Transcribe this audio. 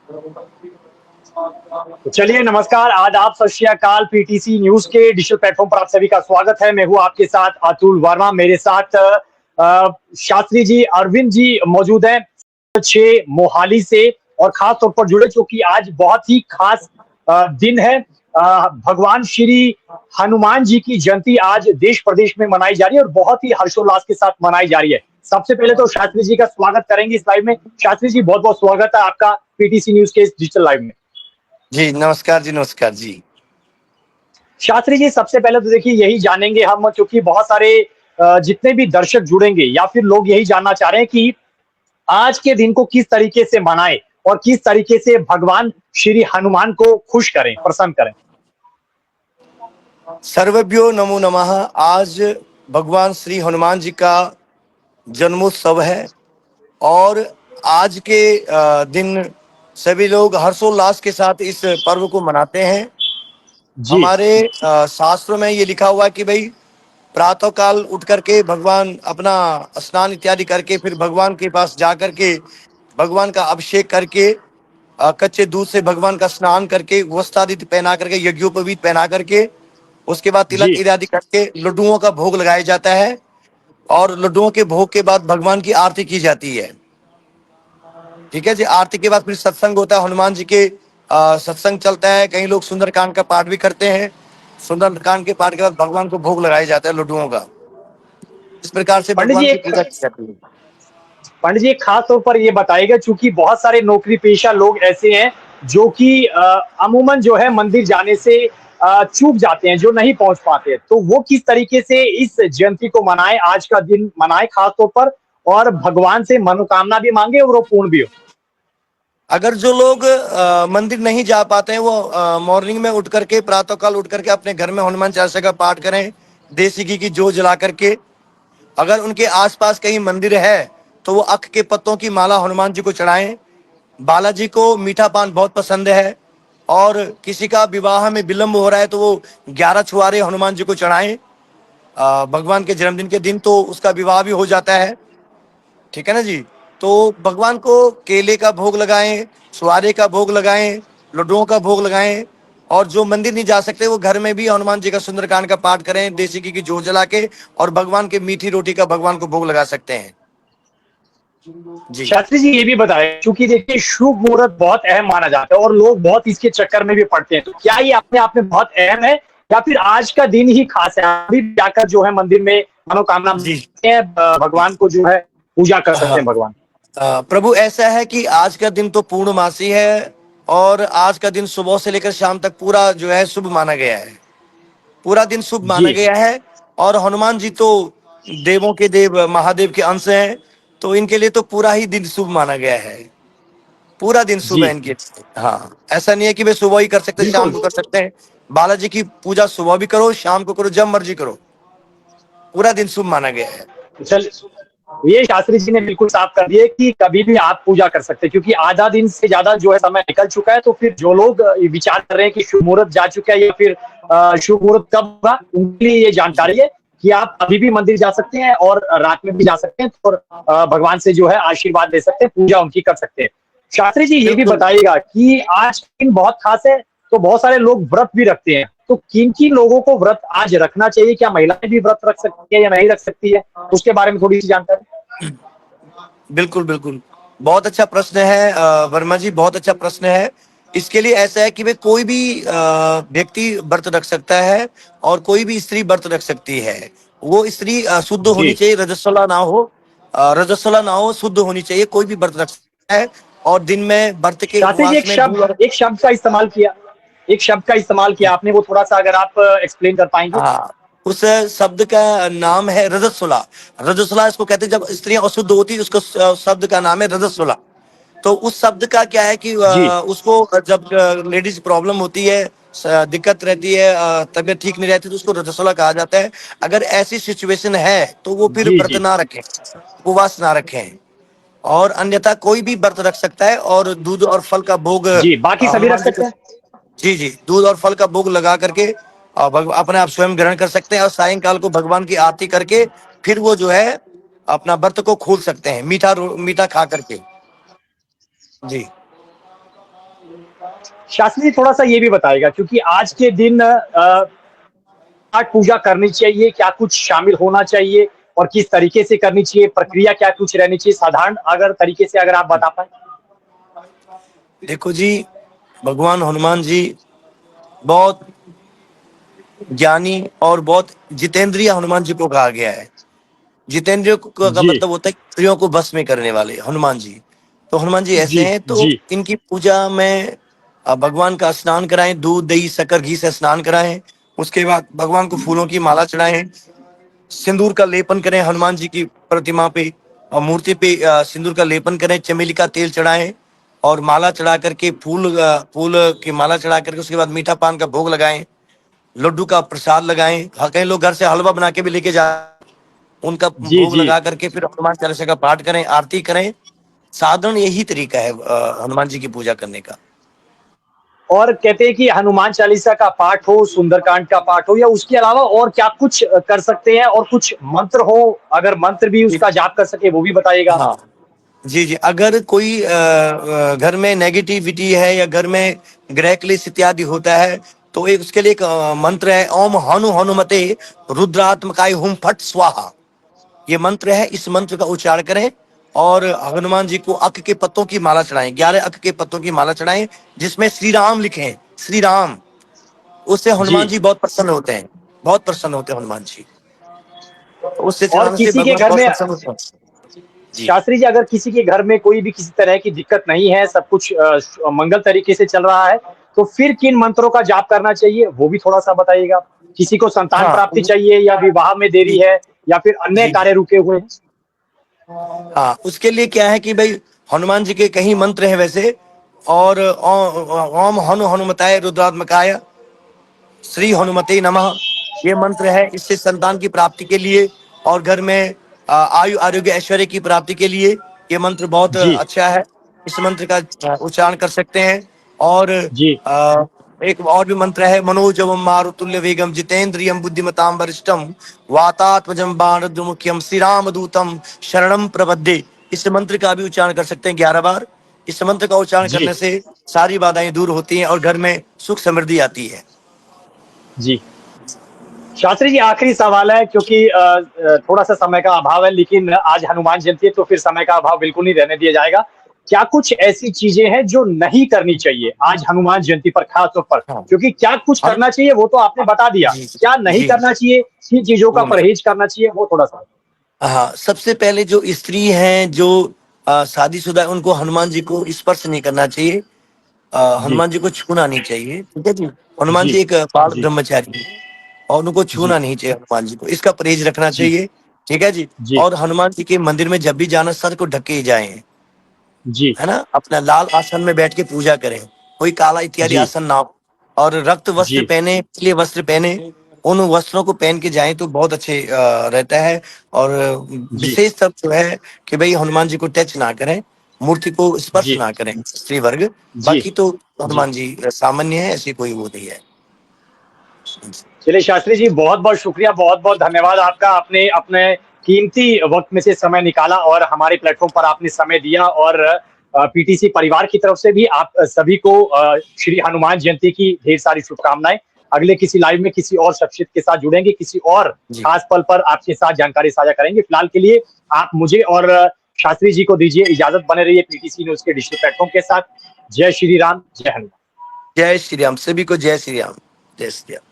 तो चलिए नमस्कार, आदाब, सत श्री अकाल। पीटीसी न्यूज के डिजिटल प्लेटफॉर्म पर आप सभी का स्वागत है। मैं हूं आपके साथ अतुल वर्मा। मेरे साथ शास्त्री जी, अरविंद जी मौजूद हैं, 6 मोहाली से, और खास तौर पर जुड़े क्योंकि आज बहुत ही खास दिन है। भगवान श्री हनुमान जी की जयंती आज देश प्रदेश में मनाई जा रही है और बहुत ही हर्षोल्लास के साथ मनाई जा रही है। सबसे पहले तो शास्त्री जी का स्वागत करेंगे इस लाइव में। शास्त्री जी, बहुत बहुत स्वागत है आपका पीटीसी न्यूज के इस डिजिटल लाइव में। जी नमस्कार जी, नमस्कार जी। शास्त्री जी, सबसे पहले तो देखिए यही जानेंगे हम, क्योंकि बहुत सारे जितने भी दर्शक जुड़ेंगे या फिर लोग यही जानना चाह रहे हैं कि आज के दिन को किस तरीके से मनाएं और किस तरीके से भगवान श्री हनुमान को खुश करें, प्रसन्न करें। सर्वभ्यो नमो नमः। आज भगवान श्री हनुमान जी का जन्मोत्सव है और आज के दिन सभी लोग हर्षोल्लास के साथ इस पर्व को मनाते हैं। जी हमारे शास्त्रों में ये लिखा हुआ है कि भाई प्रातः काल उठ करके भगवान अपना स्नान इत्यादि करके फिर भगवान के पास जा करके भगवान का अभिषेक करके कच्चे दूध से भगवान का स्नान करके वस्त्रादि पहना करके यज्ञोपवीत पहना करके उसके बाद जी तिलक इत्यादि करके लड्डुओं का भोग लगाया जाता है और लड्डुओं के भोग के बाद भगवान की आरती की जाती है। ठीक है जी। आरती के बाद फिर सत्संग होता है, हनुमान जी के सत्संग चलता है। कई लोग सुंदरकांड का पाठ भी करते हैं। सुंदरकांड के पाठ के बाद भगवान को भोग लगाया जाता है लड्डुओं का। इस प्रकार से पंडित जी भगवान की एक पूजा की जाती है। पंडित जी, खास तौर पर ये बताइएगा, चूंकि बहुत सारे नौकरी पेशा लोग ऐसे हैं जो कि अमूमन जो है मंदिर जाने से चूक जाते हैं, जो नहीं पहुंच पाते, तो वो किस तरीके से इस जयंती को मनाएं, आज का दिन मनाएं खास तौर पर, और भगवान से मनोकामना भी मांगे और वो पूर्ण भी हो। अगर जो लोग मंदिर नहीं जा पाते हैं वो मॉर्निंग में उठ करके प्रातः काल उठ करके अपने घर में हनुमान चालीसा का पाठ करें, देसी घी की जौ जला करके। अगर उनके आसपास कहीं मंदिर है तो वो अख के पत्तों की माला हनुमान जी को चढ़ाएं। बालाजी को मीठा पान बहुत पसंद है और किसी का विवाह में विलंब हो रहा है तो वो 11 छुआरे हनुमान जी को चढ़ाएं। भगवान के जन्मदिन के दिन तो उसका विवाह भी हो जाता है। ठीक है ना जी। तो भगवान को केले का भोग लगाएं, छुआरे का भोग लगाएं, लड्डुओं का भोग लगाएं। और जो मंदिर नहीं जा सकते वो घर में भी हनुमान जी का सुंदरकांड का पाठ करें, देसी घी की जौ जला के, और भगवान के मीठी रोटी का भगवान को भोग लगा सकते हैं जी। शास्त्री जी, ये भी बताएं, क्योंकि देखिए शुभ मुहूर्त बहुत अहम माना जाता है और लोग बहुत इसके चक्कर में भी पड़ते हैं, तो क्या ये अपने आप में बहुत अहम है या फिर आज का दिन ही खास है? अभी जाकर जो है मंदिर में मनोकामना जी मांगते हैं, भगवान को जो है पूजा कर सकते हाँ। हैं भगवान। प्रभु ऐसा है कि आज का दिन तो पूर्णमासी है और आज का दिन सुबह से लेकर शाम तक पूरा जो है शुभ माना गया है। पूरा दिन शुभ जी माना गया है। और हनुमान जी तो देवों के देव महादेव के अंश हैं, तो इनके लिए तो पूरा ही दिन शुभ माना गया है। पूरा दिन शुभ जी है इनके लिए। हाँ, ऐसा नहीं है कि वे सुबह ही कर सकते शाम बिल्कुल। को कर सकते हैं। बालाजी की पूजा सुबह भी करो, शाम को करो, जब मर्जी करो। पूरा दिन शुभ माना गया है। चल, ये शास्त्री जी ने बिल्कुल साफ कर दिया कि कभी भी आप पूजा कर सकते हैं, क्योंकि आधा दिन से ज्यादा जो है समय निकल चुका है, तो फिर जो लोग विचार कर रहे हैं कि शुभ मुहूर्त जा चुका है या फिर शुभ मुहूर्त कब होगा, उनके लिए ये जानकारी है कि आप अभी भी मंदिर जा सकते हैं और रात में भी जा सकते हैं और भगवान से जो है आशीर्वाद ले सकते हैं, पूजा उनकी कर सकते हैं। शास्त्री जी, ये भी बिल्कुल। बताइएगा कि आज दिन बहुत खास है, तो बहुत सारे लोग व्रत भी रखते हैं, तो किन किन लोगों को व्रत आज रखना चाहिए? क्या महिलाएं भी व्रत रख सकती है या नहीं रख सकती है? उसके बारे में थोड़ी सी जानकारी। बिल्कुल बिल्कुल। बहुत अच्छा प्रश्न है वर्मा जी, बहुत अच्छा प्रश्न है। इसके लिए ऐसा है कि वे कोई भी व्यक्ति व्रत रख सकता है और कोई भी स्त्री व्रत रख सकती है। वो स्त्री शुद्ध जी होनी चाहिए, रजस्वला ना हो। रजस्वला ना हो, शुद्ध होनी चाहिए, कोई भी व्रत रख सकता है। और दिन में व्रत के शास्त्री जी, उपवास में दूध और एक शब्द का इस्तेमाल किया आपने, वो थोड़ा सा अगर आप एक्सप्लेन कर पाएंगे। हाँ, उस शब्द का नाम है रजस्वला। रजस्वला इसको कहते हैं जब स्त्रियां अशुद्ध होती है, उसको शब्द का नाम है रजस्वला। तो उस शब्द का क्या है कि जी उसको जब लेडीज प्रॉब्लम होती है, दिक्कत रहती है, तबीयत ठीक नहीं रहती, तो उसको रजस्वला कहा जाता है। अगर ऐसी सिचुएशन है तो वो फिर जी व्रत जी ना रखें, उपवास ना रखें। और अन्यथा कोई भी व्रत रख सकता है और दूध और फल का भोग जी, बाकी सभी रख हनुमान जी को। सकते हैं। जी जी, दूध और फल का भोग लगा करके अपने आप स्वयं ग्रहण कर सकते हैं और सायंकाल को भगवान की आरती करके फिर वो जो है अपना व्रत को खोल सकते हैं, मीठा मीठा खा करके। जी शास्त्री जी थोड़ा सा ये भी बताएगा, क्योंकि आज के दिन पाठ पूजा करनी चाहिए, क्या कुछ शामिल होना चाहिए और किस तरीके से करनी चाहिए, प्रक्रिया क्या कुछ रहनी चाहिए, साधारण अगर तरीके से अगर आप बता पाए। देखो जी, भगवान हनुमान जी बहुत ज्ञानी और बहुत जितेंद्रिय हनुमान जी को कहा गया है। जितेंद्रिय का जी मतलब होता है स्त्रियों को बस में करने वाले हनुमान जी। तो हनुमान जी जी ऐसे हैं, तो जी इनकी पूजा में भगवान का स्नान कराएं, दूध दही शक्कर घी से स्नान कराएं। उसके बाद भगवान को फूलों की माला चढ़ाएं, सिंदूर का लेपन करें हनुमान जी की प्रतिमा पे और मूर्ति पे सिंदूर का लेपन करें, चमेली का तेल चढ़ाएं और माला चढ़ा करके फूल की माला चढ़ा करके उसके बाद मीठा पान का भोग लगाएं, लड्डू का प्रसाद लगाएं। कई लोग घर से हलवा बना के भी लेके जा, उनका जी भोग जी। लगा करके फिर हनुमान चालीसा का पाठ करें, आरती करें। साधारण यही तरीका है हनुमान जी की पूजा करने का। और कहते हैं कि हनुमान चालीसा का पाठ हो, सुंदरकांड का पाठ हो, या उसके अलावा और क्या कुछ कर सकते हैं, और कुछ मंत्र हो, अगर मंत्र भी उसका जाप कर सके वो भी बताइएगा। हाँ जी जी, अगर कोई घर में नेगेटिविटी है या घर में ग्रह क्लेश इत्यादि होता है, तो एक उसके लिए एक मंत्र है, ओम हनु हनुमते रुद्रात्मकाय हुम फट स्वाहा। ये मंत्र है, इस मंत्र का उच्चारण करें और हनुमान जी को अक के पत्तों की माला चढ़ाएं, 11 अक के पत्तों की माला चढ़ाएं जिसमें श्री राम लिखें, श्री राम। उससे जी। हनुमान जी बहुत प्रसन्न होते हैं, बहुत प्रसन्न होते हैं हनुमान जी। तो उससे और चढ़ाने से किसी के भगवान घर बहुत में, प्रसन्न होते हैं। जी शास्त्री जी, अगर किसी के घर में कोई भी किसी तरह की दिक्कत नहीं है, सब कुछ मंगल तरीके से चल रहा है, तो फिर किन मंत्रों का जाप करना चाहिए वो भी थोड़ा सा बताइएगा। किसी को संतान हाँ प्राप्ति चाहिए, या विवाह में देरी जी है, या फिर अन्य जी कार्य रुके हुए हैं। हाँ, उसके लिए क्या है कि भाई हनुमान जी के कई मंत्र हैं वैसे। और ओम हनु हनुमताय रुद्रात्मकाय श्री हनुमते नमः, ये मंत्र है। इससे संतान की प्राप्ति के लिए और घर में आयु आरोग्य ऐश्वर्य की प्राप्ति के लिए ये मंत्र बहुत जी अच्छा है। इस मंत्र का उच्चारण कर सकते हैं। और जी एक और भी मंत्र है, मनोजवम मारुतुल्य वेगम जितेंद्रियम बुद्धिमताम वरिष्ठम वातात्मजम बाणमुख्यम श्री राम दूतम शरणम प्रपद्ये। इस मंत्र का भी उच्चारण कर सकते हैं 11 बार। इस मंत्र का उच्चारण जी करने से सारी बाधाएं दूर होती हैं और घर में सुख समृद्धि आती है। जी। शास्त्री जी आखिरी सवाल है, क्योंकि थोड़ा सा समय का अभाव है, लेकिन आज हनुमान जयंती है तो फिर समय का अभाव बिल्कुल नहीं रहने दिया जाएगा। क्या कुछ ऐसी चीजें हैं जो नहीं करनी चाहिए आज हनुमान जयंती पर, खास तौर पर, हाँ, क्योंकि क्या कुछ हम करना चाहिए वो तो आपने बता दिया, जी क्या नहीं जी करना चाहिए, किन चीजों का वो मैं परहेज करना चाहिए वो थोड़ा सा। हाँ, सबसे पहले जो स्त्री हैं जो शादीशुदा है, उनको हनुमान जी को स्पर्श नहीं करना चाहिए। जी हनुमान जी को छूना नहीं चाहिए, ठीक है जी। हनुमान जी जी एक बाल जी ब्रह्मचारी है और उनको जी छूना नहीं चाहिए हनुमान जी को, इसका परहेज रखना जी चाहिए, ठीक है जी। जी और हनुमान जी के मंदिर में जब भी जाना सर को ढक के ही जाएं, जी है ना। अपना लाल आसन में बैठ के पूजा करें, कोई काला इत्यादि जी आसन ना हो। और रक्त वस्त्र जी पहने, पीले वस्त्र पहने, उन वस्त्रों को पहन के जाएं तो बहुत अच्छे रहता है। और जी विशेष तब जो है कि भाई हनुमान जी को टच ना करें, मूर्ति को स्पर्श जी ना करें स्त्री वर्ग। जी बाकी तो जी। हनुमान जी सामान्य है, ऐसी कोई वो नहीं है। चलिए शास्त्री जी, बहुत बहुत शुक्रिया, बहुत बहुत धन्यवाद आपका, आपने अपने कीमती वक्त में से समय निकाला और हमारे प्लेटफॉर्म पर आपने समय दिया। और पीटीसी परिवार की तरफ से भी आप सभी को श्री हनुमान जयंती की ढेर सारी शुभकामनाएं। अगले किसी लाइव में किसी और शख्सियत के साथ जुड़ेंगे, किसी और जी खास पल पर आपके साथ जानकारी साझा करेंगे। फिलहाल के लिए आप मुझे और शास्त्री जी को दीजिए इजाजत। बने रहिए पीटीसी न्यूज के डिजिटल प्लेटफॉर्म के साथ। जय श्री राम, जय हनुमान। जय श्री राम, सभी को जय श्री राम, जय श्री राम।